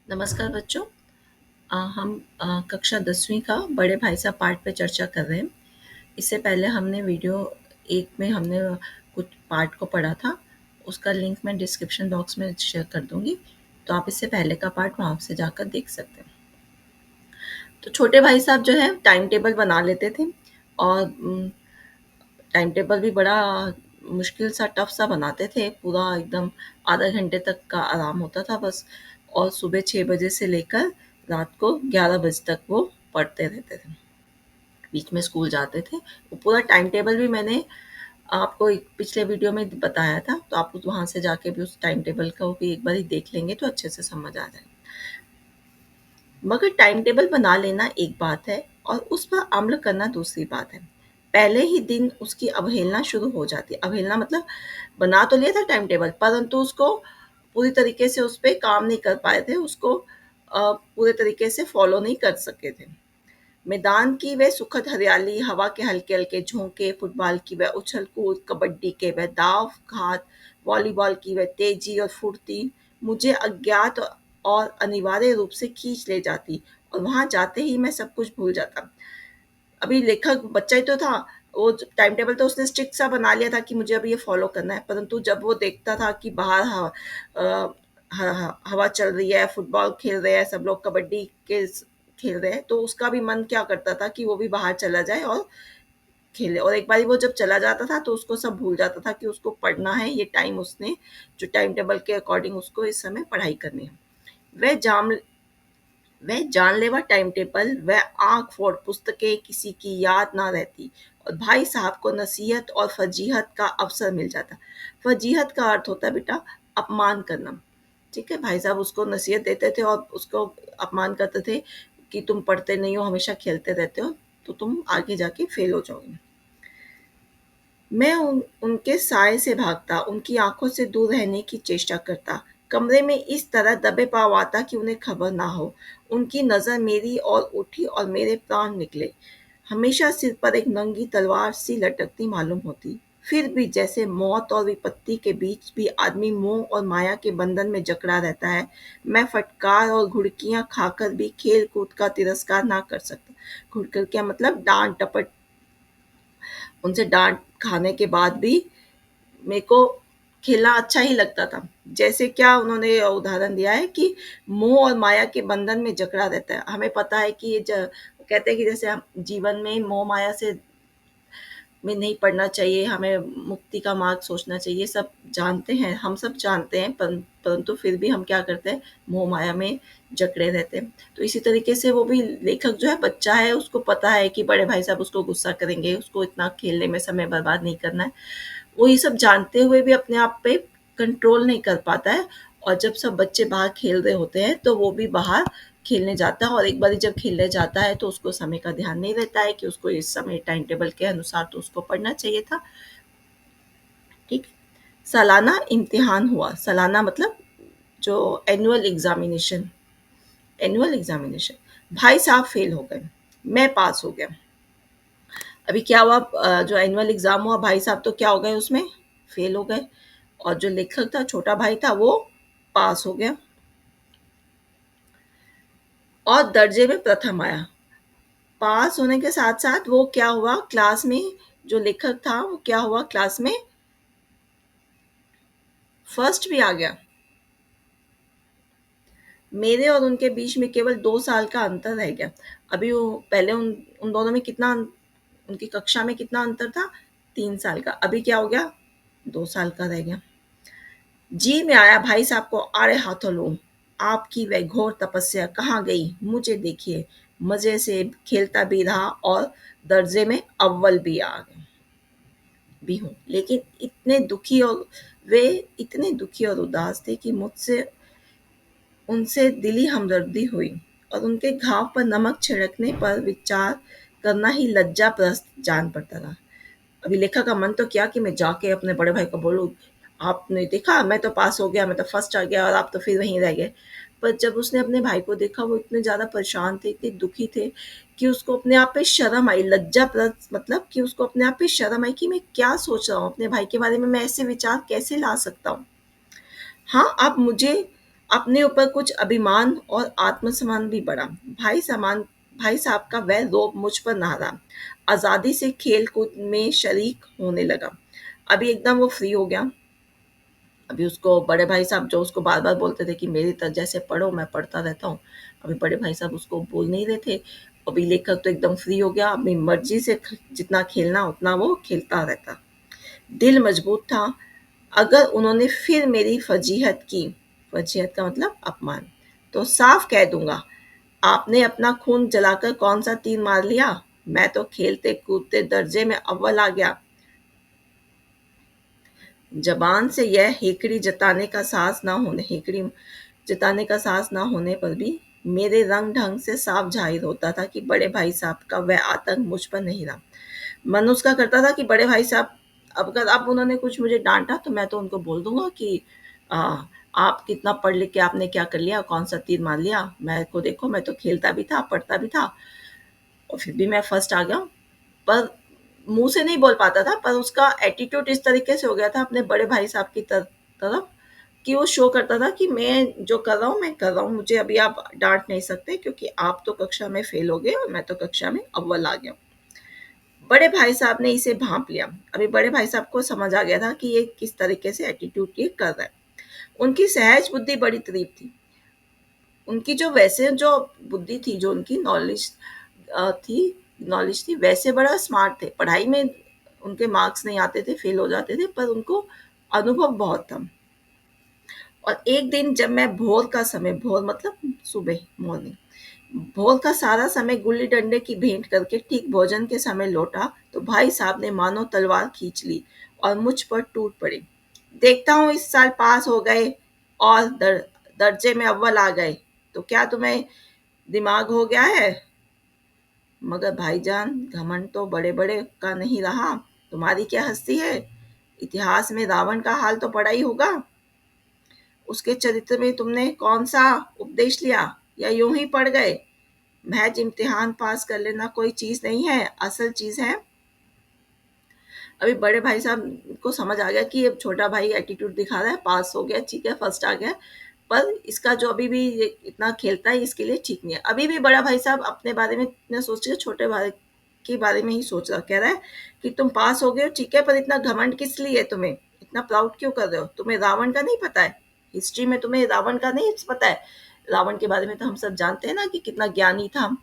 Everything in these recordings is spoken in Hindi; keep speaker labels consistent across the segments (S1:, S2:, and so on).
S1: नमस्कार बच्चों। हम कक्षा 10वीं का बड़े भाई साहब पाठ पे चर्चा कर रहे हैं। इससे पहले हमने वीडियो 1 में हमने कुछ पाठ को पढ़ा था। उसका लिंक मैं डिस्क्रिप्शन बॉक्स में शेयर कर दूँगी, तो आप इससे पहले का पाठ वहाँ से जाकर देख सकते हैं। तो छोटे भाई साहब जो है टाइम टेबल बना लेते थे और टाइम टेबल भी बड़ा मुश्किल सा टफ सा बनाते थे। पूरा एकदम आधा घंटे तक का आराम होता था बस, और सुबह 6 बजे से लेकर रात को 11 बजे तक वो पढ़ते रहते थे। बीच में स्कूल जाते थे। वो पूरा टाइम टेबल भी मैंने आपको एक पिछले वीडियो में बताया था, तो आप वहाँ से जाके भी उस टाइम टेबल को भी एक बारी देख लेंगे तो अच्छे से समझ आ जाएगा। मगर टाइम टेबल बना लेना एक बात है और उस पर अमल करना दूसरी बात है। पहले ही दिन उसकी अवहेलना शुरू हो जाती है। अवहेलना मतलब बना तो लिया था टाइम टेबल, परंतु उसको पूरी तरीके से उस पे काम नहीं कर पाए थे, उसको पूरे तरीके से फॉलो नहीं कर सके थे। मैदान की वह सुखद हरियाली, हवा के हल्के-हल्के झोंके, फुटबॉल की वह उछल-कूद, कबड्डी के वह दांव-घात, वॉलीबॉल की वह तेजी और फुर्ती मुझे अज्ञात और अनिवार्य रूप से खींच ले जाती, और वहाँ जाते ही मैं सब कुछ भूल जाता। अभी लेखक बच्चा ही तो था, वो टाइम टेबल तो उसने स्ट्रिक्ट सा बना लिया था कि मुझे अब ये फॉलो करना है, परंतु जब वो देखता था कि बाहर हवा चल रही है, फुटबॉल खेल रहे हैं सब लोग, कबड्डी के खेल रहे हैं, तो उसका भी मन क्या करता था कि वो भी बाहर चला जाए और खेले। और एक बारी वो जब चला जाता था तो उसको सब भूल जाता था कि उसको पढ़ना है, ये टाइम उसने जो टाइम टेबल के अकॉर्डिंग उसको इस समय पढ़ाई करनी है। वह जाम वह जानलेवा टाइम टेबल, वह आँख फोड़ पुस्तकें किसी की याद ना रहती, और भाई साहब को नसीहत और फजीहत का अवसर मिल जाता। फजीहत का अर्थ होता है बेटा अपमान करना। ठीक है, भाई साहब उसको नसीहत देते थे और उसको अपमान करते थे कि तुम पढ़ते नहीं हो, हमेशा खेलते रहते हो, तो तुम आगे जाके फेल हो जाओगे। मैं उनके साए से भागता, उनकी आँखों से दूर रहने की चेष्टा करता। कमरे में इस तरह दबे पाँव आता कि उन्हें खबर ना हो। उनकी नज़र मेरी ओर उठी और मेरे प्राण निकले। हमेशा सिर पर एक नंगी तलवार सी लटकती मालूम होती। फिर भी जैसे मौत और विपत्ति के बीच भी आदमी मोह और माया के बंधन में जकड़ा रहता है, मैं फटकार और घुड़कियाँ खाकर भी खेल-कूद का तिरस्कार ना कर सकता। घुड़कियाँ मतलब डाँट-डपट, उनसे डाँट खाने के बाद भी मेरे को खेलना अच्छा ही लगता था। जैसे क्या उन्होंने उदाहरण दिया है कि मोह और माया के बंधन में जकड़ा रहता है। हमें पता है कि ये कहते हैं कि जैसे हम जीवन में मोह माया से में नहीं पड़ना चाहिए, हमें मुक्ति का मार्ग सोचना चाहिए, सब जानते हैं, हम सब जानते हैं, परंतु फिर भी हम क्या करते हैं, मोह माया में जकड़े रहते हैं। तो इसी तरीके से वो भी लेखक जो है बच्चा है, उसको पता है कि बड़े भाई साहब उसको गुस्सा करेंगे, उसको इतना खेलने में समय बर्बाद नहीं करना है। वो ये सब जानते हुए भी अपने आप पे कंट्रोल नहीं कर पाता है, और जब सब बच्चे बाहर खेल रहे होते हैं तो वो भी बाहर खेलने जाता है, और एक बारी जब खेलने जाता है तो उसको समय का ध्यान नहीं रहता है कि उसको इस समय टाइम टेबल के अनुसार तो उसको पढ़ना चाहिए था। ठीक। सालाना इम्तिहान हुआ। सालाना मतलब जो एनुअल एग्जामिनेशन, भाई साहब फेल हो गए, मैं पास हो गया। अभी क्या हुआ, जो एनुअल एग्जाम हुआ, भाई साहब तो क्या हो गए उसमें, फेल हो गए, और जो लेखक था छोटा भाई था वो पास हो गया और दर्जे में प्रथम आया। पास होने के साथ साथ वो क्या हुआ, क्लास में जो लेखक था वो क्या हुआ, क्लास में फर्स्ट भी आ गया। मेरे और उनके बीच में केवल 2 साल का अंतर रह गया। अभी वो पहले उन उन दोनों में कितना उनकी कक्षा में कितना अंतर था, 3 साल का। अभी क्या हो गया, 2 साल का रह गया। जी में आया भाई साहब को आड़े हाथों लूं। आपकी वह घोर तपस्या कहाँ गई, मुझे देखिए, मजे से खेलता भी रहा और दर्जे में अव्वल भी आ गए भी हूँ, लेकिन वे इतने दुखी और उदास थे कि मुझसे उनसे दिली हमदर्दी हुई, और उनके घाव पर नमक छिड़कने पर विचार करना ही लज्जाप्रस्त जान पड़ता था। अभी लेखक का मन तो किया कि मैं जाके अपने बड़े भाई को बोलूँ, आपने देखा मैं तो पास हो गया, मैं तो फर्स्ट आ गया और आप तो फिर वहीं रह गए। पर जब उसने अपने भाई को देखा, वो इतने ज़्यादा परेशान थे, इतने दुखी थे कि उसको अपने आप पे शर्म आई। लज्जाप्रस्त मतलब कि उसको अपने आप पे शर्म आई कि मैं क्या सोच रहा हूँ, अपने भाई के बारे में मैं ऐसे विचार कैसे ला सकता हूँ। हाँ, अब मुझे अपने ऊपर कुछ अभिमान और आत्मसम्मान भी बढ़ा। भाई साहब का वह रोब मुझ पर ना रहा। आज़ादी से खेल कूद में शरीक होने लगा। अभी एकदम वो फ्री हो गया। अभी उसको बड़े भाई साहब जो उसको बार बार बोलते थे कि मेरी तरह जैसे पढ़ो, मैं पढ़ता रहता हूँ, अभी बड़े भाई साहब उसको बोल नहीं रहे थे। अभी लेखक तो एकदम फ्री हो गया, अपनी मर्जी से जितना खेलना उतना वो खेलता रहता। दिल मजबूत था। अगर उन्होंने फिर मेरी फजीहत की, फजीहत का मतलब अपमान, तो साफ कह दूंगा, आपने अपना खून जलाकर कौन सा तीर मार लिया? मैं तो खेलते कूदते दर्जे में अव्वल आ गया। जबान से यह हेकड़ी जताने का साहस ना होने पर भी मेरे रंग ढंग से साफ जाहिर होता था कि बड़े भाई साहब का वह आतंक मुझ पर नहीं रहा। मन उसका करता था कि बड़े भाई साहब, अब अगर अब उन्होंने कुछ मुझे डांटा तो मैं तो उनको बोल दूंगा कि आ, आप कितना पढ़ लिख के आपने क्या कर लिया, कौन सा तीर मार लिया, मैं को देखो, मैं तो खेलता भी था, पढ़ता भी था, और फिर भी मैं फर्स्ट आ गया। पर मुंह से नहीं बोल पाता था, पर उसका एटीट्यूड इस तरीके से हो गया था अपने बड़े भाई साहब की तरफ कि वो शो करता था कि मैं जो कर रहा हूँ मैं कर रहा हूँ, मुझे अभी आप डांट नहीं सकते क्योंकि आप तो कक्षा में फेल हो गए और मैं तो कक्षा में अव्वल आ गया। बड़े भाई साहब ने इसे भांप लिया। अभी बड़े भाई साहब को समझ आ गया था कि ये किस तरीके से एटीट्यूड ये कर रहा है। उनकी सहज बुद्धि बड़ी तेज थी। उनकी जो वैसे जो बुद्धि थी, जो उनकी थी नॉलेज थी, वैसे बड़ा स्मार्ट थे। पढ़ाई में उनके मार्क्स नहीं आते थे, फेल हो जाते थे, पर उनको अनुभव बहुत था। और एक दिन जब मैं भोर का समय, भोर मतलब सुबह, मॉर्निंग, भोर का सारा समय गुल्ली डंडे की भेंट करके ठीक भोजन के समय लौटा तो भाई साहब ने मानो तलवार खींच ली और मुझ पर टूट पड़े। देखता हूँ इस साल पास हो गए और दर्जे में अव्वल आ गए, तो क्या तुम्हें दिमाग हो गया है? मगर भाईजान, घमंड तो बड़े बड़े का नहीं रहा। तुम्हारी क्या हस्ती है? इतिहास में रावण का हाल तो पढ़ा ही होगा। उसके चरित्र में तुमने कौन सा उपदेश लिया, या यूं ही पढ़ गए? महज इम्तिहान पास कर लेना कोई चीज नहीं है, असल चीज है। अभी बड़े भाई साहब को समझ आ गया कि अब छोटा भाई एटीट्यूड दिखा रहा है, पास हो गया ठीक है, फर्स्ट आ गया, पर इसका जो अभी भी ये इतना खेलता है इसके लिए ठीक नहीं है। अभी भी बड़ा भाई साहब अपने बारे में इतना सोच रहे, छोटे भाई के बारे में ही सोच रहा, कह रहा है कि तुम पास हो गए हो ठीक है, पर इतना घमंड किस लिए? तुम्हें इतना प्राउड क्यों कर रहे हो? तुम्हें रावण का नहीं पता है? हिस्ट्री में तुम्हें रावण का नहीं पता है? रावण के बारे में तो हम सब जानते हैं ना कि कितना ज्ञानी था।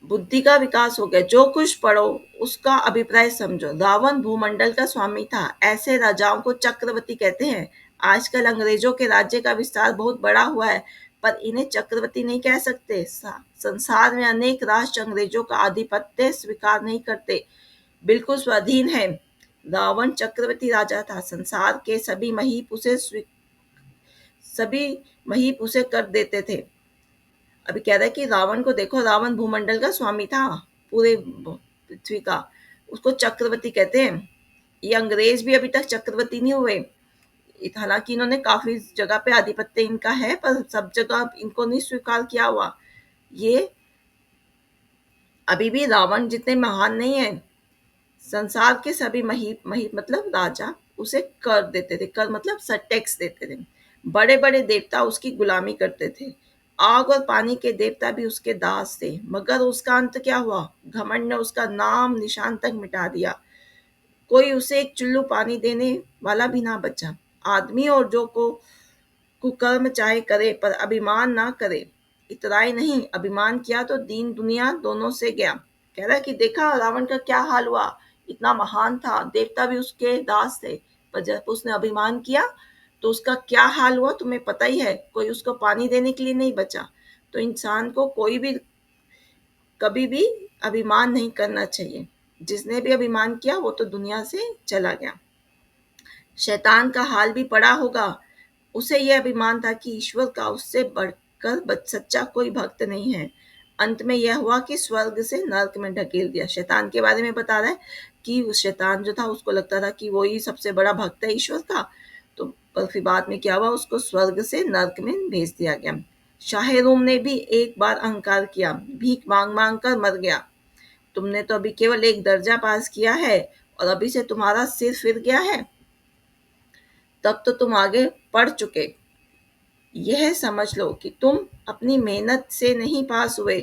S1: बुद्धि का विकास हो गया। जो कुछ पढ़ो उसका अभिप्राय समझो। रावण भूमंडल का स्वामी था। ऐसे राजाओं को चक्रवर्ती कहते हैं। आजकल अंग्रेजों के राज्य का विस्तार बहुत बड़ा हुआ है, पर इन्हें चक्रवर्ती नहीं कह सकते। संसार में अनेक राष्ट्र अंग्रेजों का आधिपत्य स्वीकार नहीं करते, बिल्कुल स्वाधीन है। रावण चक्रवर्ती राजा था। संसार के सभी महीप उसे कर देते थे। अभी कह रहा है कि रावण को देखो, रावण भूमंडल का स्वामी था, पूरे पृथ्वी का, उसको चक्रवर्ती कहते हैं। ये अंग्रेज भी अभी तक चक्रवर्ती नहीं हुए। हालांकि इन्होंने काफी जगह पे आधिपत्य इनका है, पर सब जगह इनको नहीं स्वीकार किया हुआ। ये अभी भी रावण जितने महान नहीं है। संसार के सभी महीप महीप मतलब राजा उसे कर देते थे। कर मतलब टैक्स देते थे। बड़े बड़े देवता उसकी गुलामी करते थे। आग और पानी के देवता भी उसके दास थे। मगर उसका अंत क्या हुआ? घमंड ने उसका नाम निशान तक मिटा दिया। कोई उसे एक चुल्लू पानी देने वाला भी ना बचा। आदमी और जो को कुकर्म चाहे करे, पर अभिमान ना करे। इतराए नहीं, अभिमान किया तो दीन दुनिया दोनों से गया। कह रहा है कि देखा रावण का क्या हाल हुआ, इतना महान था, देवता भी उसके दास थे, पर जब उसने अभिमान किया तो उसका क्या हाल हुआ तुम्हें पता ही है। कोई उसको पानी देने के लिए नहीं बचा। तो इंसान को कोई भी कभी भी अभिमान नहीं करना चाहिए। जिसने भी अभिमान किया वो तो दुनिया से चला गया। शैतान का हाल भी पड़ा होगा। उसे यह अभिमान था कि ईश्वर का उससे बढ़कर सच्चा कोई भक्त नहीं है। अंत में यह हुआ कि स्वर्ग से नर्क में ढकेल दिया। शैतान के बारे में बता रहा है कि उस शैतान जो था उसको लगता था कि वो ही सबसे बड़ा भक्त है ईश्वर का। तो पर फिर बाद में क्या हुआ, उसको स्वर्ग से नर्क में भेज दिया गया। शाहे रोम ने भी एक बार अहंकार किया, भीख मांग मांग कर मर गया। तुमने तो अभी केवल एक दर्जा पास किया है और अभी से तुम्हारा सिर फिर गया है। तब तो तुम आगे बढ़ चुके। यह समझ लो कि तुम अपनी मेहनत से नहीं पास हुए।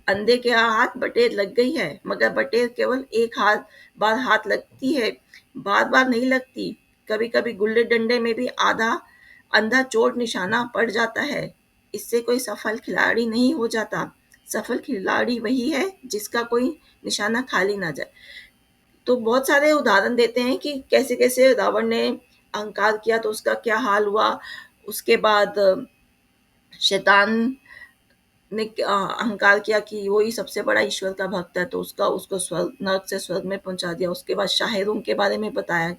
S1: अंधे के हाथ बटेर लग गई है, मगर बटेर केवल एक हाथ बार हाथ लगती है, बार बार नहीं लगती। कभी कभी गुल्ली डंडे में भी आधा अंधा चोट निशाना पड़ जाता है। इससे कोई सफल खिलाड़ी नहीं हो जाता। सफल खिलाड़ी वही है जिसका कोई निशाना खाली ना जाए। तो बहुत सारे उदाहरण देते हैं कि कैसे कैसे रावण ने अहंकार किया तो उसका क्या हाल हुआ। उसके बाद शैतान ने अहंकार किया कि वो ही सबसे बड़ा ईश्वर का भक्त है, तो उसका उसको स्वर्ग नर्क से स्वर्ग में पहुंचा दिया। उसके बाद शाहिरों के बारे में बताया।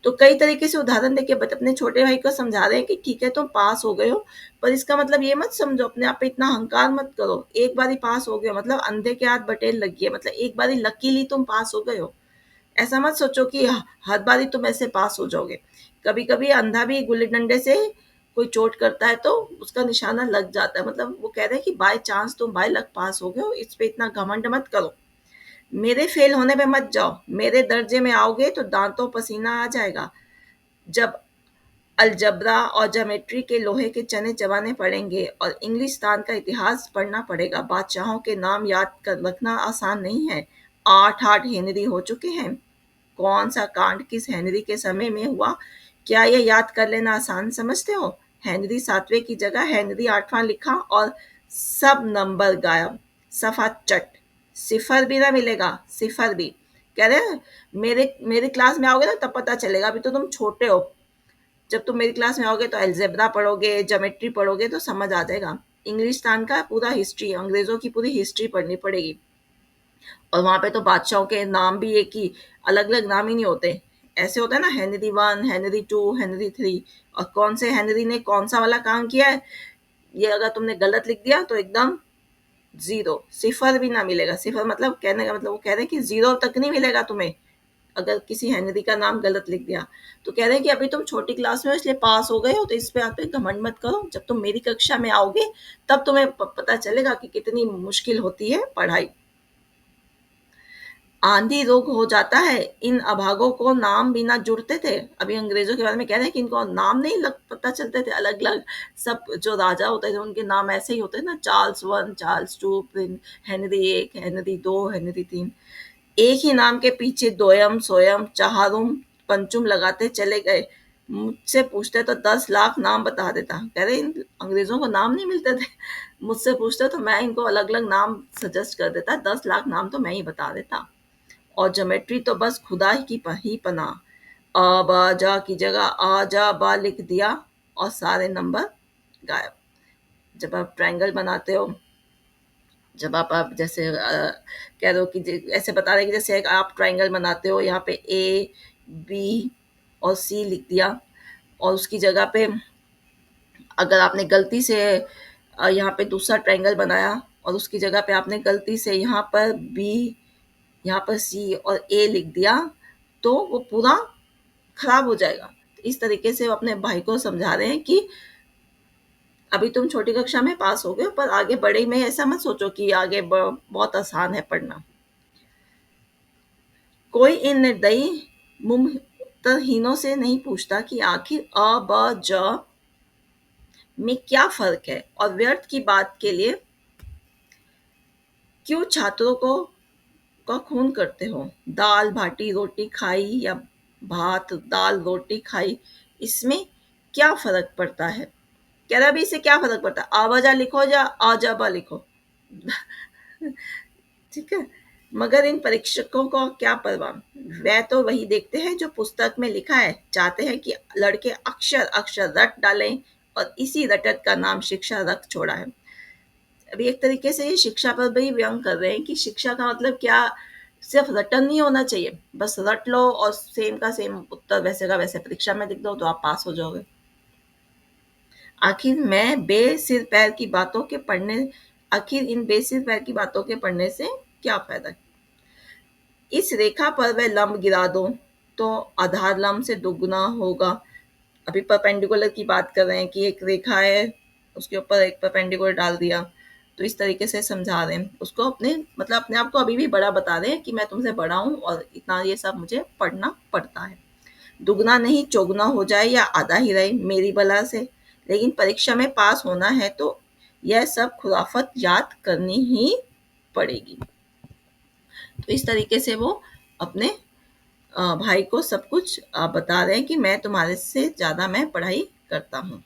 S1: तो कई तरीके से उदाहरण देके बट अपने छोटे भाई को समझा रहे हैं कि ठीक है तुम पास हो गए हो, पर इसका मतलब ये मत समझो, अपने आप पे इतना अहंकार मत करो। एक बार ही पास हो गए हो मतलब अंधे के हाथ बटेर लगी है, मतलब एक बार ही लकीली तुम पास हो गए हो। ऐसा मत सोचो कि हर बार ही तुम ऐसे पास हो जाओगे। कभी कभी अंधा भी गुल्ली डंडे से कोई चोट करता है तो उसका निशाना लग जाता है। मतलब वो कह रहे हैं कि बाय चांस तुम बाय लक पास हो गए हो, इस पे इतना घमंड मत करो। मेरे फेल होने पे मत जाओ, मेरे दर्जे में आओगे तो दांतों पसीना आ जाएगा। जब अलजबरा और ज्योमेट्री के लोहे के चने चबाने पड़ेंगे और इंग्लिस्तान का इतिहास पढ़ना पड़ेगा। बादशाहों के नाम याद कर रखना आसान नहीं है। 8 हेनरी हो चुके हैं। कौन सा कांड किस हेनरी के समय में हुआ, क्या यह याद कर लेना आसान समझते हो? हेनरी 7वें की जगह हेनरी 8वां लिखा और सब नंबर गायब। सफा चट, सिफर भी ना मिलेगा, सिफर भी। कह रहे हैं मेरे मेरी क्लास में आओगे ना तब पता चलेगा, अभी तो तुम छोटे हो। जब तुम मेरी क्लास में आओगे तो अलजेब्रा पढ़ोगे, ज्योमेट्री पढ़ोगे तो समझ आ जाएगा। इंग्लिस्तान का पूरा हिस्ट्री, अंग्रेजों की पूरी हिस्ट्री पढ़नी पड़ेगी। और वहां पे तो बादशाहों के नाम भी एक ही, अलग अलग नाम ही नहीं होते। ऐसे होता है ना, हेनरी 1, हेनरी 2, हेनरी 3। और कौन से हेनरी ने कौन सा वाला काम किया है, ये अगर तुमने गलत लिख दिया तो एकदम जीरो, सिफर भी ना मिलेगा। सिफर मतलब कहने का मतलब वो कह रहे हैं कि जीरो तक नहीं मिलेगा तुम्हें अगर किसी हेनरी का नाम गलत लिख दिया। तो कह रहे हैं कि अभी तुम छोटी क्लास में हो इसलिए पास हो गए हो, तो इस पे आप पे घमंड मत करो। जब तुम मेरी कक्षा में आओगे तब तुम्हें पता चलेगा कि कितनी मुश्किल होती है पढ़ाई। आंधी रोग हो जाता है, इन अभागों को नाम भी ना जुड़ते थे। अभी अंग्रेजों के बारे में कह रहे हैं कि इनको नाम नहीं लग पता चलते थे अलग अलग। सब जो राजा होते थे उनके नाम ऐसे ही होते हैं ना, Charles 1, Charles 2, Henry 1, Henry 2, Henry 3। एक ही नाम के पीछे दोयम सोयम चहारुम पंचुम लगाते चले गए। मुझसे पूछते तो 10 लाख नाम बता देता। कह रहे इन अंग्रेजों को नाम नहीं मिलते थे, मुझसे पूछते तो मैं इनको अलग अलग नाम सजेस्ट कर देता, 10 लाख नाम तो मैं ही बता देता। और ज्योमेट्री तो बस खुदा ही पना। अ ब जा की जगह आ जा बा लिख दिया और सारे नंबर गायब। जब आप ट्रायंगल बनाते हो, जब आप जैसे कह दो कि ऐसे बता रहे कि जैसे एक आप ट्रायंगल बनाते हो, यहाँ पे ए बी और सी लिख दिया, और उसकी जगह पे अगर आपने गलती से यहाँ पे दूसरा ट्रायंगल बनाया और उसकी जगह पे आपने गलती से यहाँ पर बी, यहाँ पर सी और ए लिख दिया, तो वो पूरा खराब हो जाएगा। इस तरीके से वो अपने भाई को समझा रहे हैं कि अभी तुम छोटी कक्षा में पास हो गए, पर आगे बड़े में ऐसा मत सोचो कि आगे बहुत आसान है पढ़ना। कोई इन निर्दयी मुमतहीनों से नहीं पूछता कि आखिर अ ब ज में क्या फर्क है, और व्यर्थ की बात के लिए क्यों छात्रों को का खून करते हो। दाल बाटी रोटी खाई या भात दाल रोटी खाई, इसमें क्या फर्क पड़ता है? कह रहा अभी इससे क्या फर्क पड़ता है, आवाजा लिखो या आजाबा लिखो। ठीक है, मगर इन परीक्षकों को क्या परवाह। वह तो वही देखते हैं जो पुस्तक में लिखा है, चाहते हैं कि लड़के अक्षर अक्षर रट डालें, और इसी रटत का नाम शिक्षा रख छोड़ा है। अभी एक तरीके से ये शिक्षा पर भी व्यंग कर रहे हैं कि शिक्षा का मतलब क्या, सिर्फ रटन नहीं होना चाहिए, बस रट लो और सेम का सेम उत्तर वैसे का वैसे परीक्षा में लिख दो तो आप पास हो जाओगे। आखिर मैं बेसिर पैर की बातों के पढ़ने आखिर इन बेसिर पैर की बातों के पढ़ने से क्या फायदा। इस रेखा पर वह लंब गिरा दो तो आधार लंब से दुगना होगा। अभी परपेंडिकुलर की बात कर रहे हैं कि एक रेखा है, उसके ऊपर एक परपेंडिकुलर डाल दिया। तो इस तरीके से समझा रहे हैं उसको, अपने मतलब अपने आप को अभी भी बड़ा बता रहे हैं कि मैं तुमसे बड़ा हूँ और इतना ये सब मुझे पढ़ना पड़ता है। दुगना नहीं चौगुना हो जाए या आधा ही रहे मेरी बला से, लेकिन परीक्षा में पास होना है तो यह सब खुराफत याद करनी ही पड़ेगी। तो इस तरीके से वो अपने भाई को सब कुछ बता रहे हैं कि मैं तुम्हारे से ज़्यादा मैं पढ़ाई करता हूँ।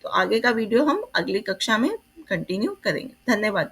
S1: तो आगे का वीडियो हम अगली कक्षा में कंटिन्यू करेंगे। धन्यवाद।